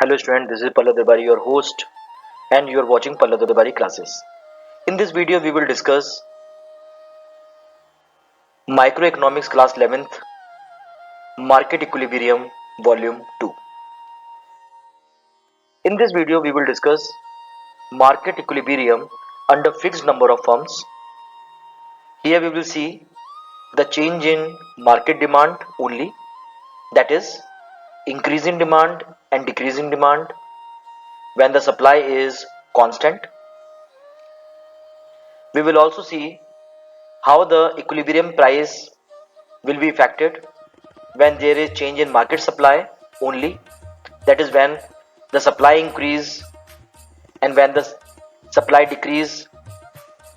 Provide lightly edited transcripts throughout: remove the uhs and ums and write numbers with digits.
Hello student, this is Pallab Darbari, your host, and you are watching Pallab Darbari classes. In this video, we will discuss Microeconomics class 11th, Market Equilibrium, Volume 2. In this video, we will discuss market equilibrium under fixed number of firms. Here we will see the change in market demand only, that is, increasing demand and decreasing demand when the supply is constant. We will also see how the equilibrium price will be affected when there is change in market supply only, that is when the supply increase and when the supply decrease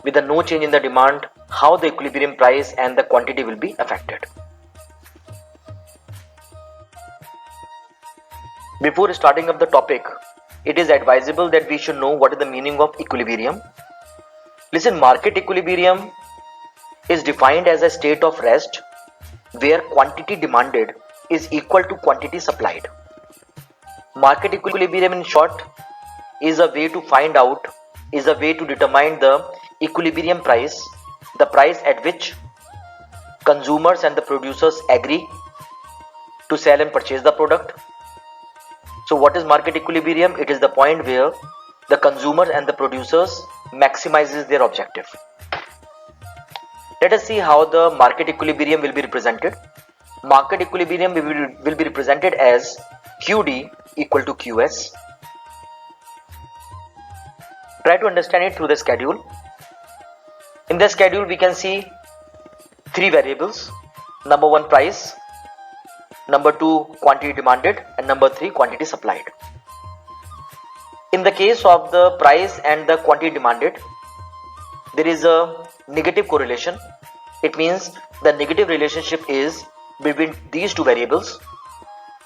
with a no change in the demand, how the equilibrium price and the quantity will be affected. Before starting up the topic, it is advisable that we should know what is the meaning of equilibrium. Listen, market equilibrium is defined as a state of rest where quantity demanded is equal to quantity supplied. Market equilibrium, in short, is a way to determine the equilibrium price, the price at which consumers and the producers agree to sell and purchase the product. So what is market equilibrium? It is the point where the consumer and the producers maximizes their objective. Let us see how the market equilibrium will be represented. Market equilibrium will be represented as QD equal to QS. Try to understand it through the schedule. In the schedule, we can see three variables. Number 1, price. Number 2, quantity demanded. And number 3, quantity supplied. In the case of the price and the quantity demanded, there is a negative correlation. It means the negative relationship is between these two variables.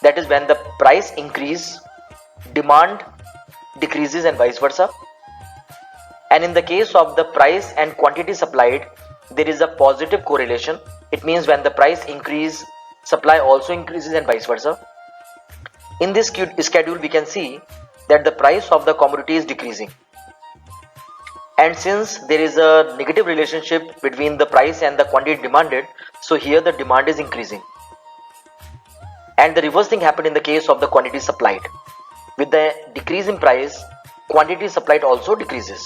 That is when the price increase, demand decreases and vice versa. And in the case of the price and quantity supplied, there is a positive correlation. It means when the price increase, supply also increases and vice versa. In this schedule, we can see that the price of the commodity is decreasing. And since there is a negative relationship between the price and the quantity demanded, so here the demand is increasing. And the reverse thing happened in the case of the quantity supplied. With the decrease in price, quantity supplied also decreases.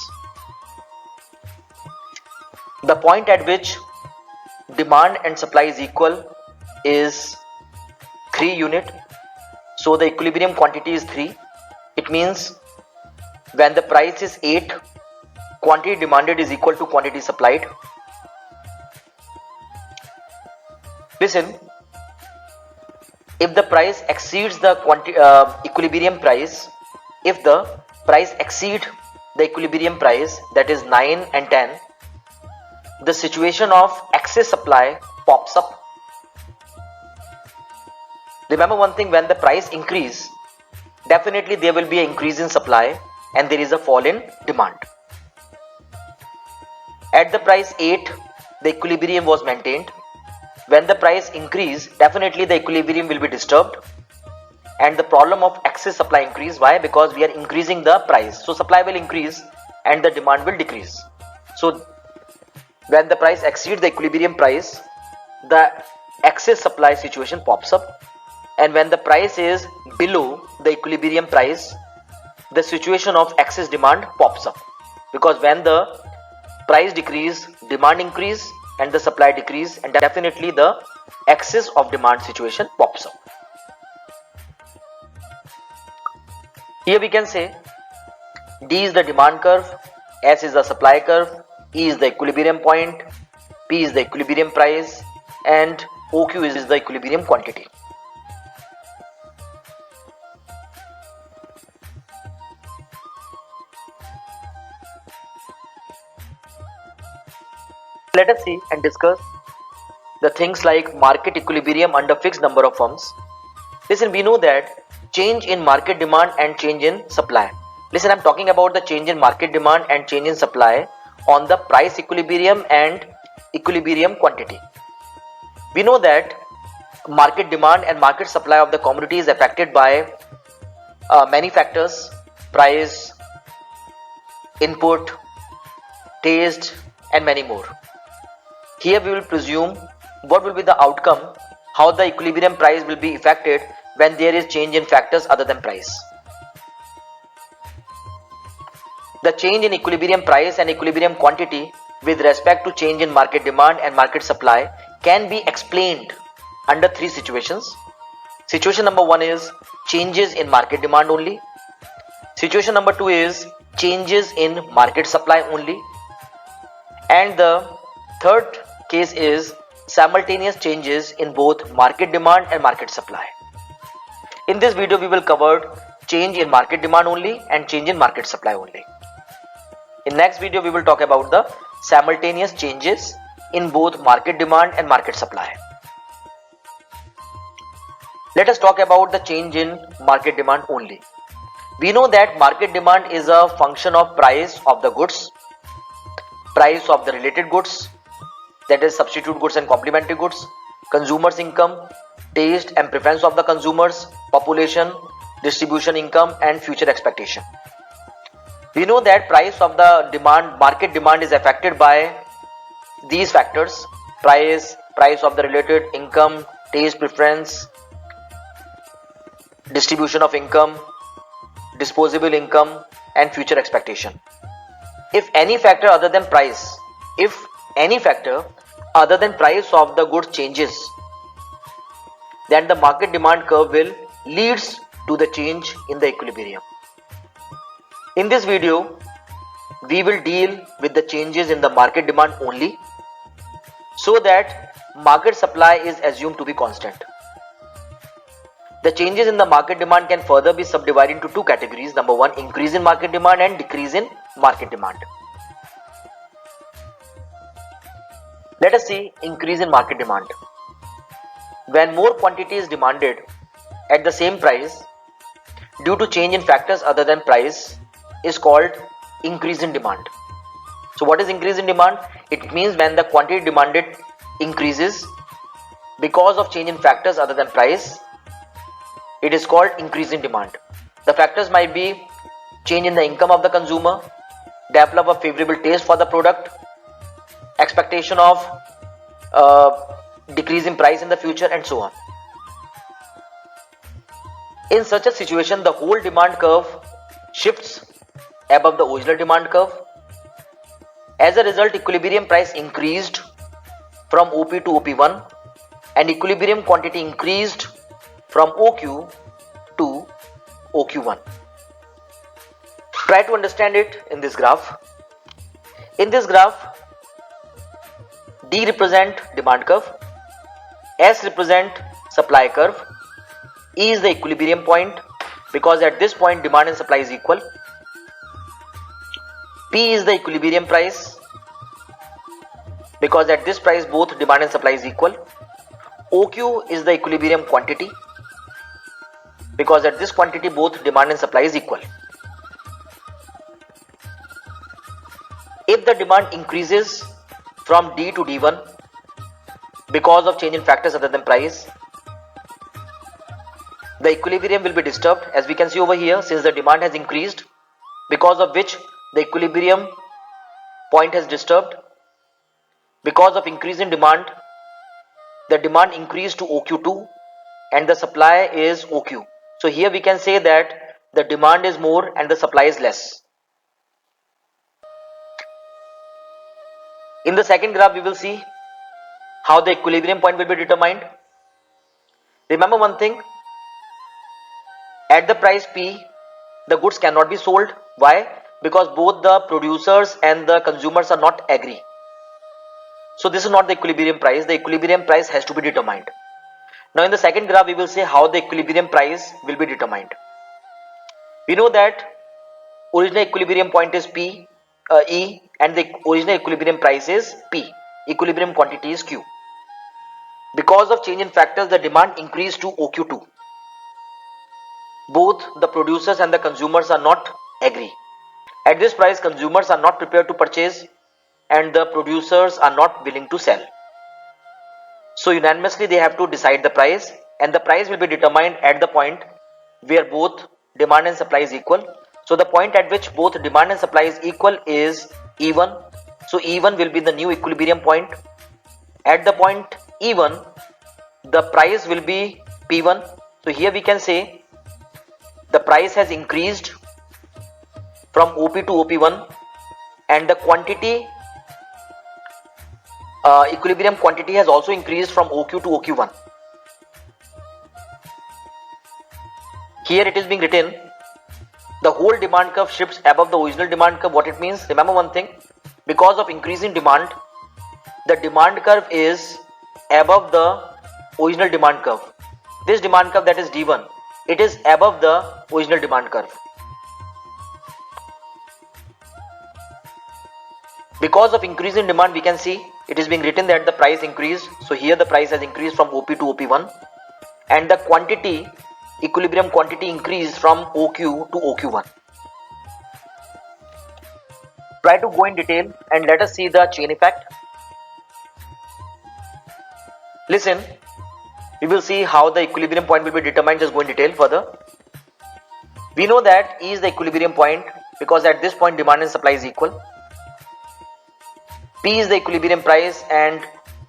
The point at which demand and supply is equal is 3 unit. So the equilibrium quantity is 3. It means when the price is 8, quantity demanded is equal to quantity supplied. Listen, if the price exceeds the equilibrium price, if the price exceed the equilibrium price, that is 9 and 10, the situation of excess supply pops up. Remember one thing, when the price increase, definitely there will be an increase in supply and there is a fall in demand. At the price 8, the equilibrium was maintained. When the price increase, definitely the equilibrium will be disturbed and the problem of excess supply increase. Why? Because we are increasing the price. So supply will increase and the demand will decrease. So when the price exceeds the equilibrium price, the excess supply situation pops up. And when the price is below the equilibrium price, the situation of excess demand pops up. Because when the price decrease, demand increase and the supply decrease, and definitely the excess of demand situation pops up. Here we can say D is the demand curve, S is the supply curve, E is the equilibrium point, P is the equilibrium price, and OQ is the equilibrium quantity. Let us see and discuss the things like market equilibrium under fixed number of firms. Listen, we know that change in market demand and change in supply. Listen, I'm talking about the change in market demand and change in supply on the price equilibrium and equilibrium quantity. We know that market demand and market supply of the commodity is affected by many factors: price, input, taste, and many more. Here we will presume what will be the outcome, how the equilibrium price will be affected when there is change in factors other than price. The change in equilibrium price and equilibrium quantity with respect to change in market demand and market supply can be explained under three situations. Situation number one is changes in market demand only. Situation number two is changes in market supply only. And the third case is simultaneous changes in both market demand and market supply. In this video, we will cover change in market demand only and change in market supply only. In next video, we will talk about the simultaneous changes in both market demand and market supply. Let us talk about the change in market demand only. We know that market demand is a function of price of the goods, price of the related goods, that is substitute goods and complementary goods, consumers' income, taste and preference of the consumers, population, distribution income, and future expectation. We know that price of the demand, market demand, is affected by these factors: price, price of the related, income, taste, preference, distribution of income, disposable income, and future expectation. If any factor other than price of the goods changes, then the market demand curve will leads to the change in the equilibrium. In this video, we will deal with the changes in the market demand only, so that market supply is assumed to be constant. The changes in the market demand can further be subdivided into two categories. Number one, increase in market demand and decrease in market demand. Let us see increase in market demand. When more quantity is demanded at the same price due to change in factors other than price is called increase in demand. So what is increase in demand? It means when the quantity demanded increases because of change in factors other than price, it is called increase in demand. The factors might be change in the income of the consumer, develop a favorable taste for the product, expectation of decrease in price in the future, and so on. In such a situation, the whole demand curve shifts above the original demand curve. As a result, equilibrium price increased from OP to OP1 and equilibrium quantity increased from OQ to OQ1. Try to understand it in this graph. In this graph, D represent demand curve, S represent supply curve, E is the equilibrium point because at this point demand and supply is equal. P is the equilibrium price because at this price both demand and supply is equal. OQ is the equilibrium quantity because at this quantity both demand and supply is equal. If the demand increases from D to D1 because of change in factors other than price, the equilibrium will be disturbed, as we can see over here, since the demand has increased, because of which the equilibrium point has disturbed. Because of increase in demand, the demand increased to OQ2 and the supply is OQ. So here we can say that the demand is more and the supply is less. In the second graph, we will see how the equilibrium point will be determined. Remember one thing, at the price P, the goods cannot be sold. Why? Because both the producers and the consumers are not agree. So this is not the equilibrium price. The equilibrium price has to be determined. Now in the second graph, we will see how the equilibrium price will be determined. We know that original equilibrium point is E, and the original equilibrium price is P. Equilibrium quantity is Q. Because of change in factors, the demand increased to OQ2. Both the producers and the consumers are not agree. At this price, consumers are not prepared to purchase and the producers are not willing to sell. So unanimously they have to decide the price, and the price will be determined at the point where both demand and supply is equal. So the point at which both demand and supply is equal is E1. So E1 will be the new equilibrium point. At the point E1, the price will be P1. So here we can say the price has increased from OP to OP1 and the quantity equilibrium quantity has also increased from OQ to OQ1. Here it is being written, the whole demand curve shifts above the original demand curve. What it means? Remember one thing, because of increasing demand, the demand curve is above the original demand curve. This demand curve, that is D1, it is above the original demand curve. Because of increase in demand, we can see it is being written that the price increased. So here the price has increased from OP to OP1 and the quantity, equilibrium quantity, increased from OQ to OQ1. Try to go in detail and let us see the chain effect. Listen, we will see how the equilibrium point will be determined. Just go in detail further. We know that E is the equilibrium point because at this point demand and supply is equal. P is the equilibrium price and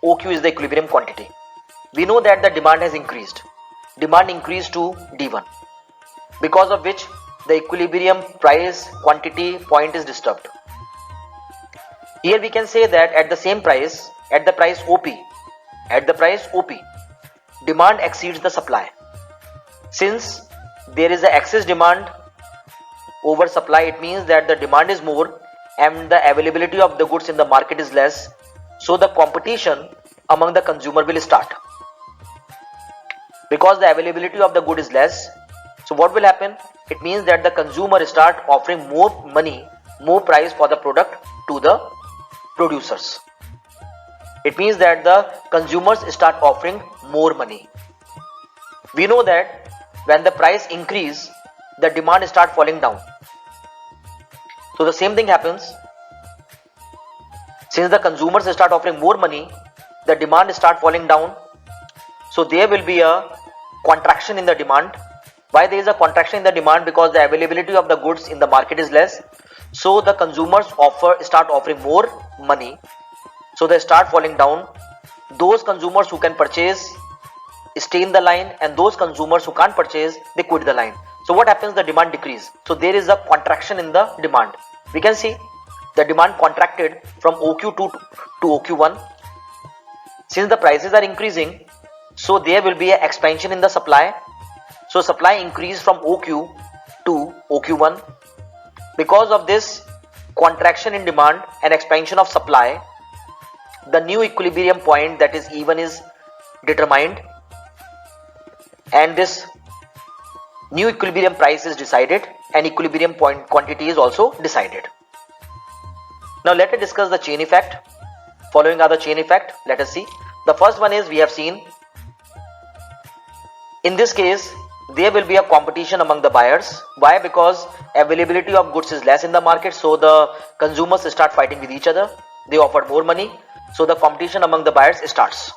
OQ is the equilibrium quantity. We know that the demand has increased. Demand increased to D1, because of which the equilibrium price quantity point is disturbed. Here we can say that at the same price, at the price OP, demand exceeds the supply. Since there is an excess demand over supply, it means that the demand is more and the availability of the goods in the market is less, so the competition among the consumer will start. Because the availability of the good is less, so what will happen? It means that the consumer start offering more money, more price for the product to the producers. It means that the consumers start offering more money. We know that when the price increase, the demand start falling down. So the same thing happens. Since the consumers start offering more money, the demand start falling down. So there will be a contraction in the demand. Why there is a contraction in the demand? Because the availability of the goods in the market is less. So the consumers start offering more money. So they start falling down. Those consumers who can purchase stay in the line, and those consumers who can't purchase, they quit the line. So what happens? The demand decrease. So there is a contraction in the demand. We can see the demand contracted from OQ2 to OQ1. Since the prices are increasing, so there will be an expansion in the supply. So supply increased from OQ to OQ1. Because of this contraction in demand and expansion of supply, the new equilibrium point, that is E1, is determined, and this new equilibrium price is decided and equilibrium point quantity is also decided. Now let us discuss the chain effect. Following are the chain effect. Let us see. The first one is, we have seen, in this case there will be a competition among the buyers. Why? Because availability of goods is less in the market, so the consumers start fighting with each other. They offer more money, so the competition among the buyers starts.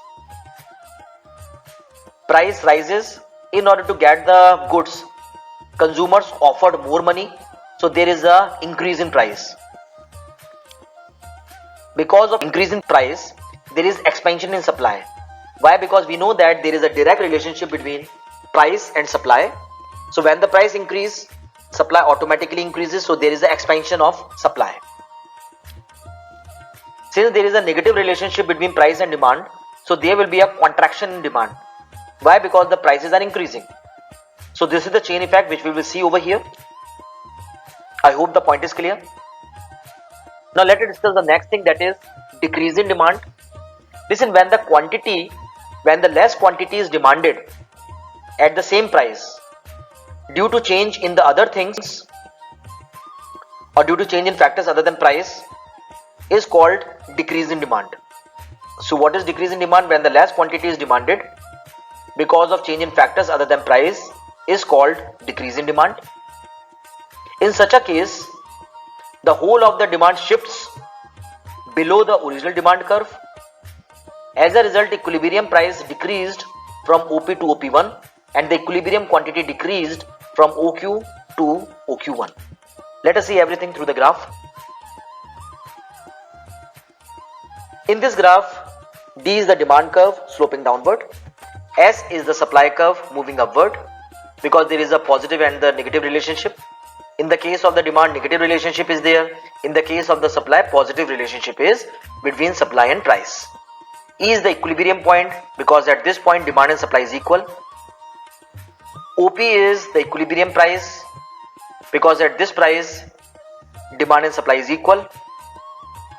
Price rises. In order to get the goods, consumers offered more money, so there is a increase in price. Because of increase in price, there is expansion in supply. Why? Because we know that there is a direct relationship between price and supply. So when the price increase, supply automatically increases, so there is an expansion of supply. Since there is a negative relationship between price and demand, so there will be a contraction in demand. Why? Because the prices are increasing. So this is the chain effect which we will see over here. I hope the point is clear. Now let us discuss the next thing, that is decrease in demand. Listen, when the less quantity is demanded at the same price due to change in the other things or due to change in factors other than price, is called decrease in demand. So what is decrease in demand? When the less quantity is demanded because of change in factors other than price, is called decrease in demand. In such a case, the whole of the demand shifts below the original demand curve. As a result, equilibrium price decreased from OP to OP1 and the equilibrium quantity decreased from OQ to OQ1. Let us see everything through the graph. In this graph, D is the demand curve sloping downward. S is the supply curve moving upward because there is a positive and the negative relationship. In the case of the demand, negative relationship is there. In the case of the supply, positive relationship is between supply and price. E is the equilibrium point because at this point demand and supply is equal. OP is the equilibrium price because at this price demand and supply is equal,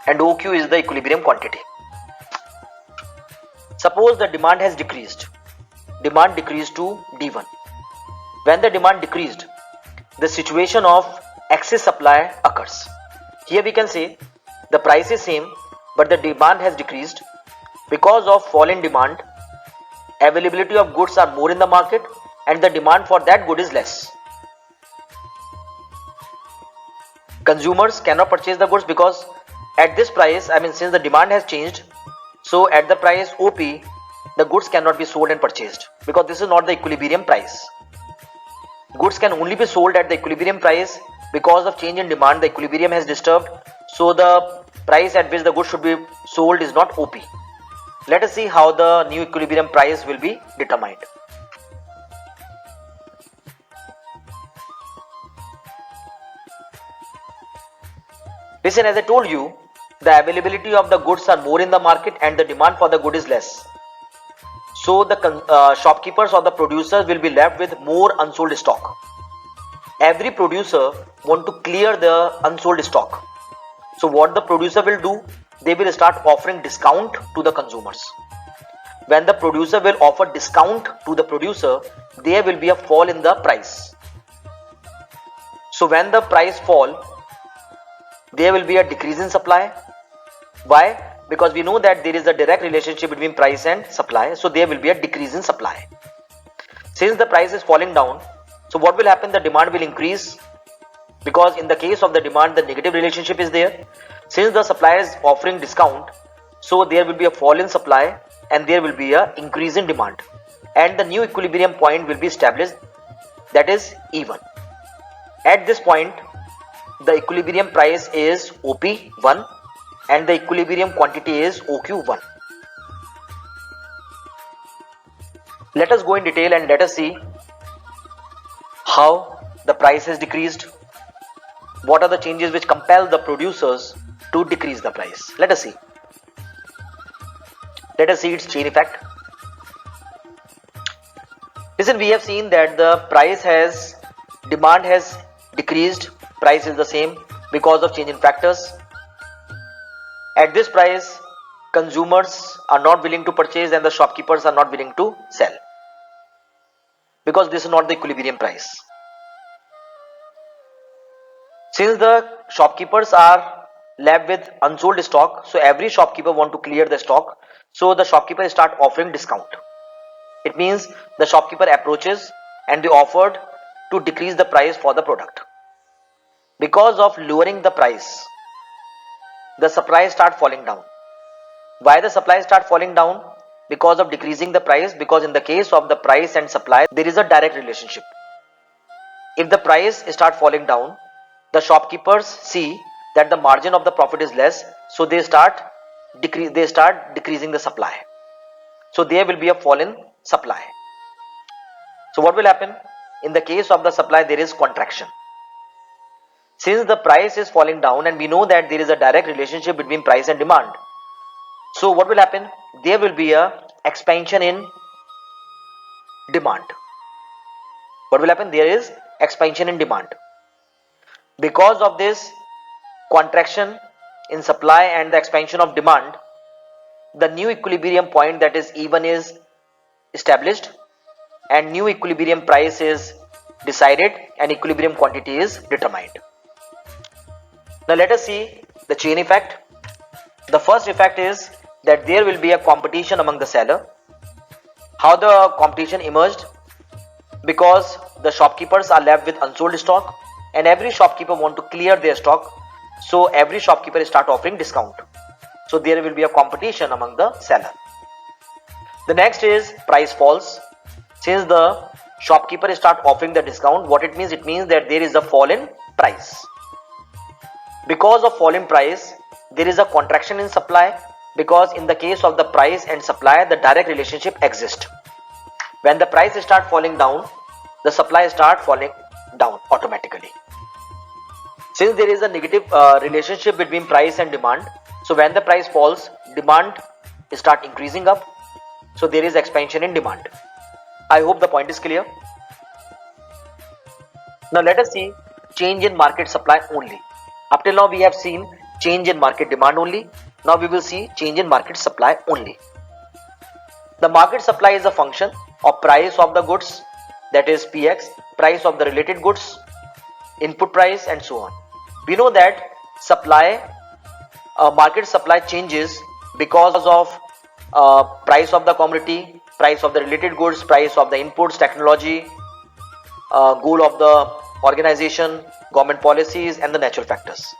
and OQ is the equilibrium quantity. Suppose the demand has decreased. Demand decreased to D1. When the demand decreased, the situation of excess supply occurs. Here we can say the price is same but the demand has decreased. Because of fall in demand, availability of goods are more in the market and the demand for that good is less. Consumers cannot purchase the goods because at this price, since the demand has changed, so at the price OP, the goods cannot be sold and purchased because this is not the equilibrium price. Goods can only be sold at the equilibrium price. Because of change in demand, the equilibrium has disturbed, so the price at which the goods should be sold is not OP. Let us see how the new equilibrium price will be determined. Listen, as I told you, the availability of the goods are more in the market and the demand for the good is less. So the shopkeepers or the producers will be left with more unsold stock. Every producer want to clear the unsold stock. So what the producer will do, they will start offering discount to the consumers. When the producer will offer discount to the producer, there will be a fall in the price. So when the price fall, there will be a decrease in supply. Why? Because we know that there is a direct relationship between price and supply, so there will be a decrease in supply. Since the price is falling down, so what will happen? The demand will increase because in the case of the demand, the negative relationship is there. Since the supply is offering discount, so there will be a fall in supply and there will be a increase in demand, and the new equilibrium point will be established, that is E1. At this point, the equilibrium price is OP1 and the equilibrium quantity is OQ1. Let us go in detail and let us see how the price has decreased. What are the changes which compel the producers to decrease the price? Let us see. Let us see its chain effect. Listen, we have seen that the demand has decreased, price is the same because of change in factors. At this price, consumers are not willing to purchase and the shopkeepers are not willing to sell because this is not the equilibrium price. Since the shopkeepers are left with unsold stock, so every shopkeeper want to clear the stock, so the shopkeeper start offering discount. It means the shopkeeper approaches and they offered to decrease the price for the product. Because of lowering the price, the supply start falling down. Why the supply start falling down? Because of decreasing the price, because in the case of the price and supply, there is a direct relationship. If the price start falling down, the shopkeepers see that the margin of the profit is less, so they start decreasing the supply. So there will be a fall in supply. So what will happen? In the case of the supply, there is contraction. Since the price is falling down and we know that there is a direct relationship between price and demand, so what will happen? There will be a expansion in demand. What will happen? There is expansion in demand. Because of this contraction in supply and the expansion of demand, the new equilibrium point, that is E1, is established and new equilibrium price is decided and equilibrium quantity is determined. Now let us see the chain effect. The first effect is that there will be a competition among the seller. How the competition emerged? Because the shopkeepers are left with unsold stock and every shopkeeper want to clear their stock, so every shopkeeper start offering discount. So there will be a competition among the seller. The next is price falls. Since the shopkeeper start offering the discount, what it means? It means that there is a fall in price. Because of fall in price, there is a contraction in supply, because in the case of the price and supply, the direct relationship exists. When the price start falling down, the supply start falling down automatically. Since there is a negative relationship between price and demand, so when the price falls, demand start increasing up, so there is expansion in demand. I hope the point is clear. Now let us see change in market supply only. Up till now we have seen change in market demand only. Now we will see change in market supply only. The market supply is a function of price of the goods, that is Px, price of the related goods, input price, and so on. We know that market supply changes because of price of the commodity, price of the related goods, price of the inputs, technology, goal of the organization, government policies, and the natural factors.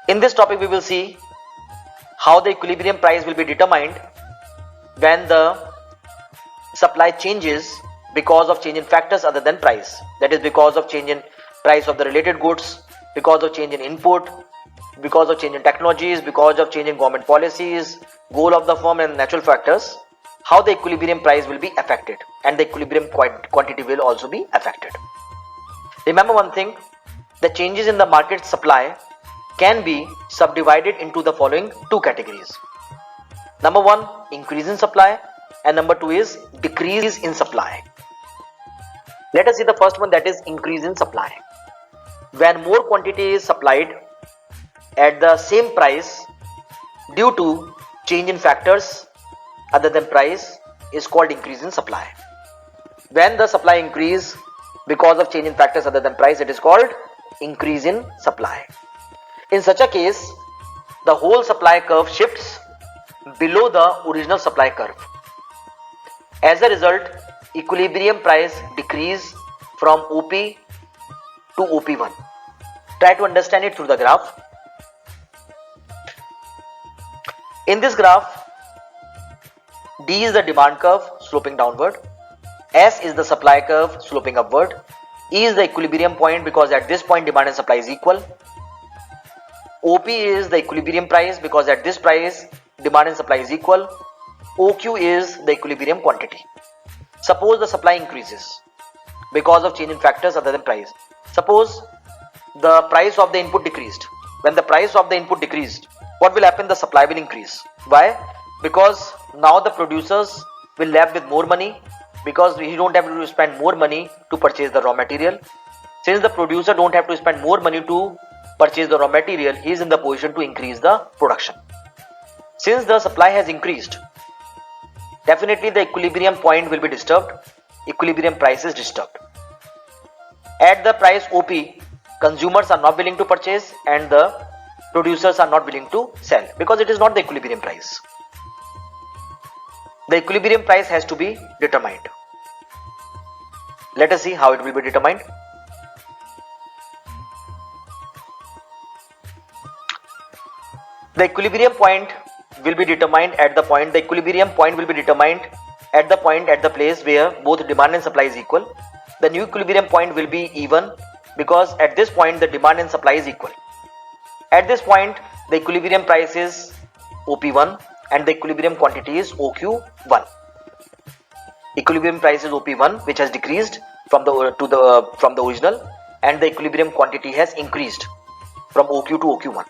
In this topic we will see how the equilibrium price will be determined when the supply changes because of change in factors other than price, that is because of change in price of the related goods, because of change in input, because of change in technologies, because of change in government policies, goal of the firm, and natural factors, how the equilibrium price will be affected and the equilibrium quantity will also be affected. Remember one thing, the changes in the market supply can be subdivided into the following two categories. Number one, increase in supply, and number two is decrease in supply. Let us see the first one, that is increase in supply. When more quantity is supplied at the same price due to change in factors other than price is called increase in supply. When the supply increase because of change in factors other than price, it is called increase in supply. In such a case, the whole supply curve shifts below the original supply curve. As a result, equilibrium price decrease from OP to OP1. Try to understand it through the graph. In this graph, D is the demand curve sloping downward, S is the supply curve sloping upward, E is the equilibrium point because at this point demand and supply is equal, OP is the equilibrium price because at this price demand and supply is equal, OQ is the equilibrium quantity. Suppose the supply increases because of change in factors other than price. Suppose the price of the input decreased. When the price of the input decreased, what will happen? The supply will increase. Why? Because now the producers will left with more money, because he don't have to spend more money to purchase the raw material. Since the producer don't have to spend more money to purchase the raw material, he is in the position to increase the production. Since the supply has increased, definitely the equilibrium point will be disturbed, equilibrium price is disturbed. At the price OP, consumers are not willing to purchase and the producers are not willing to sell because it is not the equilibrium price. The equilibrium price has to be determined. Let us see how it will be determined. The equilibrium point will be determined at the point, the equilibrium point will be determined at the point at the place where both demand and supply is equal. The new equilibrium point will be even because at this point the demand and supply is equal. At this point the equilibrium price is OP1 and the equilibrium quantity is OQ1. Equilibrium price is OP1 which has decreased from the original, and the equilibrium quantity has increased from OQ to OQ1.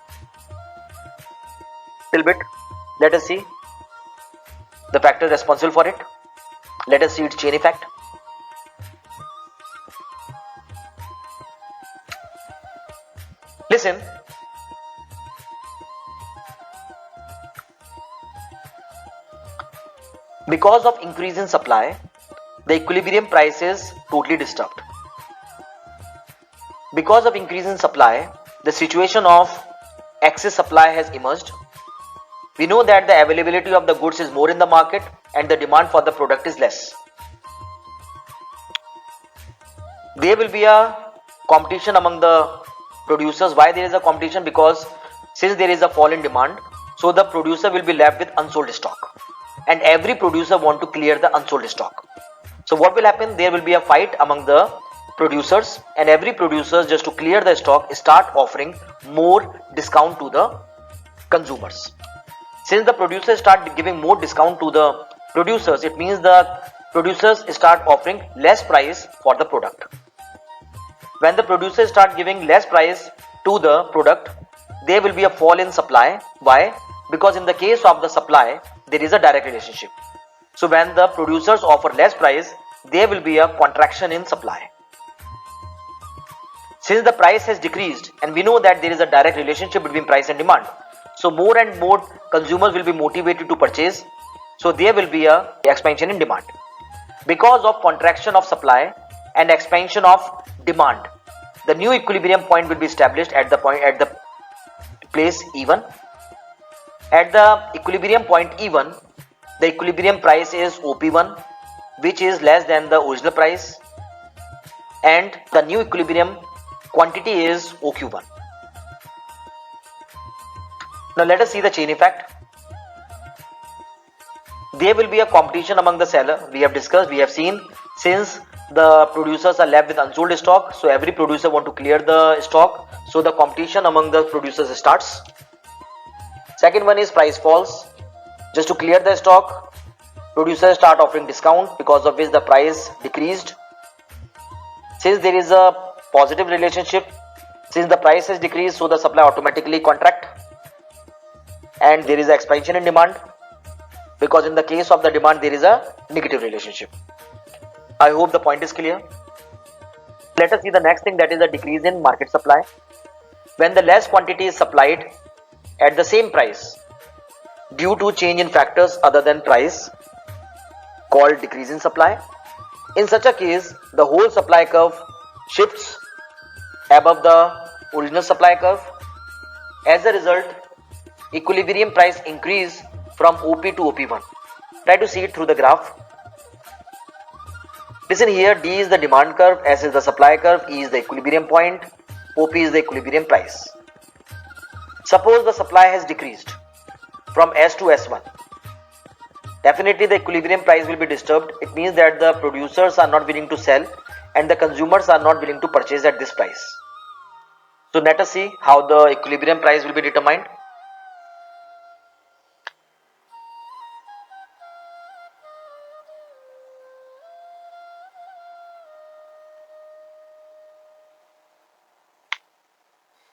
Little bit. Let us see the factor responsible for it. Let us see its chain effect. Listen. Because of increase in supply, the equilibrium price is totally disturbed. Because of increase in supply, the situation of excess supply has emerged. We know that the availability of the goods is more in the market and the demand for the product is less. There will be a competition among the producers. Why there is a competition? Because since there is a fall in demand, so the producer will be left with unsold stock, and every producer want to clear the unsold stock. So what will happen? There will be a fight among the producers, and every producer, just to clear the stock, start offering more discount to the consumers. Since the producers start giving more discount to the producers, it means the producers start offering less price for the product. When the producers start giving less price to the product, there will be a fall in supply. Why? Because in the case of the supply, there is a direct relationship. So when the producers offer less price, there will be a contraction in supply. Since the price has decreased, and we know that there is a direct relationship between price and demand, so more and more consumers will be motivated to purchase. So there will be a expansion in demand. Because of contraction of supply and expansion of demand, the new equilibrium point will be established at the place E1. At the equilibrium point E1, the equilibrium price is OP1, which is less than the original price, and the new equilibrium quantity is OQ1. Now let us see the chain effect. There will be a competition among the seller. We have discussed, we have seen, since the producers are left with unsold stock, so every producer want to clear the stock, so the competition among the producers starts. Second one is price falls. Just to clear the stock, producers start offering discount, because of which the price decreased. Since there is a positive relationship, since the price has decreased, so the supply automatically contract, and there is an expansion in demand, because in the case of the demand there is a negative relationship. I hope the point is clear. Let us see the next thing, that is a decrease in market supply. When the less quantity is supplied at the same price due to change in factors other than price, called decrease in supply. In such a case, the whole supply curve shifts above the original supply curve. As a result, equilibrium price increase from OP to OP1. Try to see it through the graph. Listen here, D is the demand curve, S is the supply curve, E is the equilibrium point, OP is the equilibrium price. Suppose the supply has decreased from S to S1. Definitely the equilibrium price will be disturbed. It means that the producers are not willing to sell and the consumers are not willing to purchase at this price. So let us see how the equilibrium price will be determined.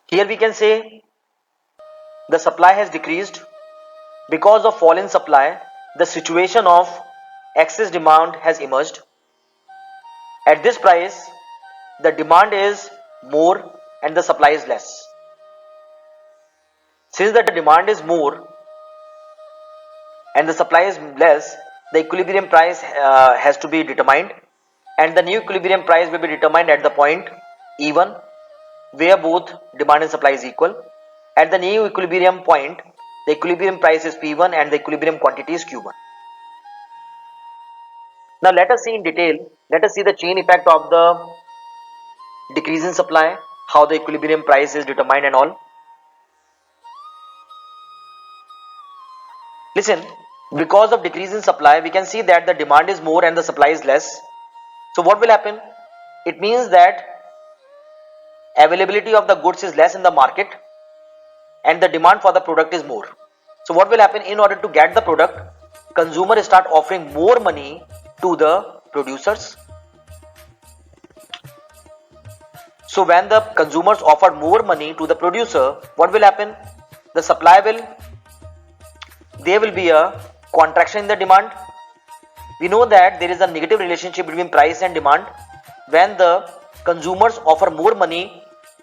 Here we can say the supply has decreased. Because of fall in supply, the situation of excess demand has emerged. At this price, the demand is more and the supply is less. Since the demand is more and the supply is less, the equilibrium price has to be determined, and the new equilibrium price will be determined at the point E1, where both demand and supply is equal. At the new equilibrium point, the equilibrium price is P1 and the equilibrium quantity is Q1. Now let us see in detail, let us see the chain effect of the decrease in supply, how the equilibrium price is determined and all. Listen, because of decrease in supply, we can see that the demand is more and the supply is less. So what will happen? It means that availability of the goods is less in the market and the demand for the product is more. So what will happen? In order to get the product, consumers start offering more money to the producers. So when the consumers offer more money to the producer, what will happen? The supply there will be a contraction in the demand. We know that there is a negative relationship between price and demand. When the consumers offer more money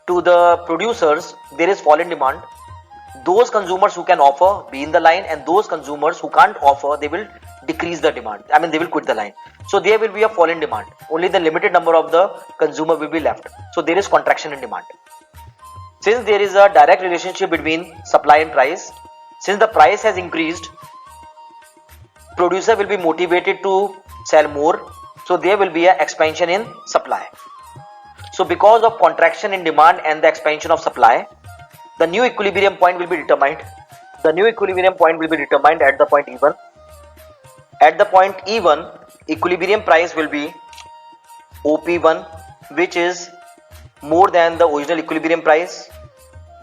to the producers, there is fall in demand. Those consumers who can offer be in the line, and those consumers who can't offer, they will decrease the demand. I mean, they will quit the line. So there will be a fall in demand. Only the limited number of the consumer will be left. So there is contraction in demand. Since there is a direct relationship between supply and price, since the price has increased, producer will be motivated to sell more. So there will be an expansion in supply. So because of contraction in demand and the expansion of supply, the new equilibrium point will be determined. The new equilibrium point will be determined at the point E1. At the point E1, equilibrium price will be OP1, which is more than the original equilibrium price,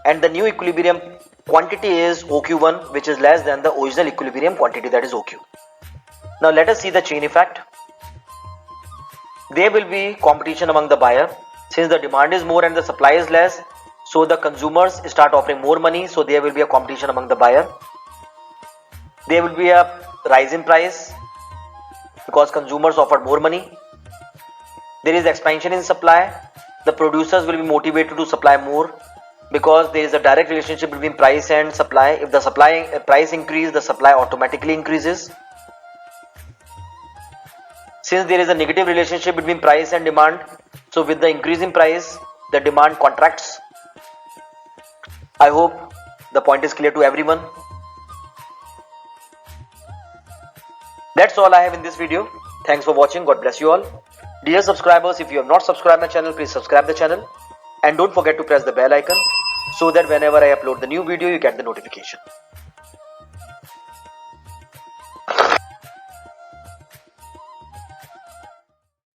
and the new equilibrium quantity is OQ1, which is less than the original equilibrium quantity, that is OQ. Now let us see the chain effect. There will be competition among the buyer. Since the demand is more and the supply is less, so the consumers start offering more money, so there will be a competition among the buyer. There will be a rise in price because consumers offered more money. There is expansion in supply. The producers will be motivated to supply more because there is a direct relationship between price and supply. If the price increase, the supply automatically increases. Since there is a negative relationship between price and demand, so with the increase in price, the demand contracts. I hope the point is clear to everyone. That's all I have in this video. Thanks for watching. God bless you all. Dear subscribers, if you have not subscribed my channel, please subscribe the channel and don't forget to press the bell icon so that whenever I upload the new video, you get the notification.